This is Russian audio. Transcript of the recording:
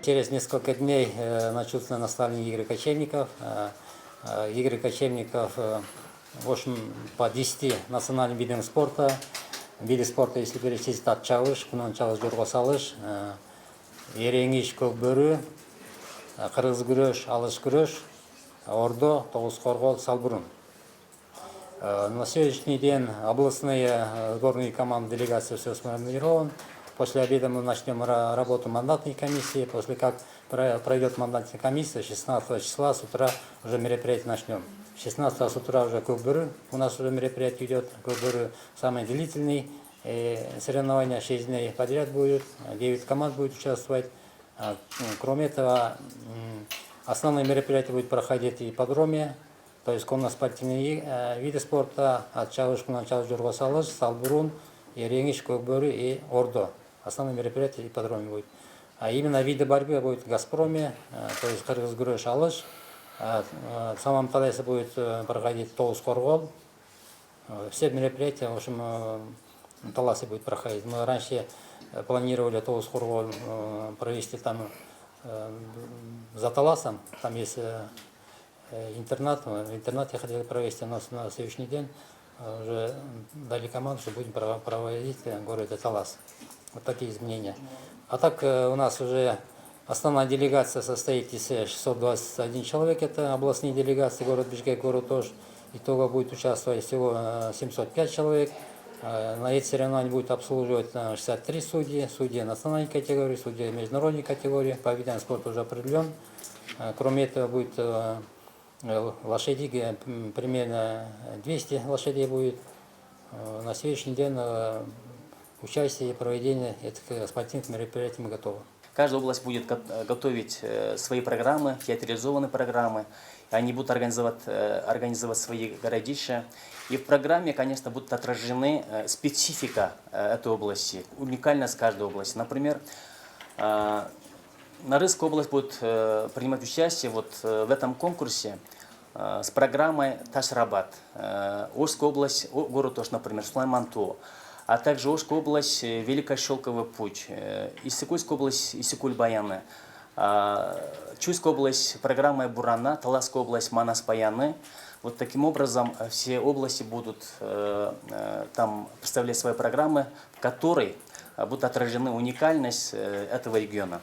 Через несколько дней начнутся наставленные игры кочевников. Игры кочевников, в общем, по 10 национальным видам спорта. Виды спорта, если перечислить, так, чалыш, кунан чалыш, жорго салыш, ереңиш, көкбөрі, қырғыз күреш, алыш күреш, ордо, тоғыз қорғол, салбурун. На сегодняшний день областные сборные команды делегации все сформированы. После обеда мы начнем работу мандатной комиссии. После как пройдет мандатная комиссия, 16 числа с утра уже мероприятие начнем. 16 с утра уже көкбөрі. У нас уже мероприятие идет. Көкбөрі самый длительный. Соревнования 6 дней подряд будет. 9 команд будет участвовать. Кроме этого, основное мероприятие будет проходить и ипподроме. То есть конно-спортивные виды спорта от чалыш, кунан чалыш, жорго салыш, салбурун, ереңиш, көкбөрі и ордо. Основное мероприятие ипподроме будет. А именно виды борьбы будет в Газпроме, то есть қырғыз күреш, алыш. В самом Талайсе будет проходить тоғыз қорғол. Все мероприятия, в общем, в Таласе будет проходить. Мы раньше планировали тоғыз қорғол провести там за Таласом. Там есть интернат. В интернате хотели провести, но на следующий день уже дали команду, что будем проводить в городе Талас. Вот такие изменения. А так у нас уже основная делегация состоит из 621 человек. Это областные делегации, город Бишкек, город Ош. Итого будет участвовать всего 705 человек. На эти соревнования будет обслуживать 63 судьи. Судьи национальной категории, судьи международной категории. По видам спорта уже определен. Кроме этого будет лошадей, примерно 200 лошадей будет. На сегодняшний день участие и проведение этих спортивных мероприятий мы готовы. Каждая область будет готовить свои программы, театрализованные программы. Они будут организовать свои городища. И в программе, конечно, будут отражены специфика этой области, уникальность каждой области. Например, Нарызская область будет принимать участие в этом конкурсе с программой Ташрабат. Ошская область, город Ош, например, Сулайман-Ту. А также Ошская область, Великий Шелковый путь. Иссыкульская область, Иссыкуль-Баяны. Чуйская область, программа Бурана. Таласская область, Манас-Баяны. Вот таким образом все области будут там представлять свои программы, в которой будут отражены уникальность этого региона.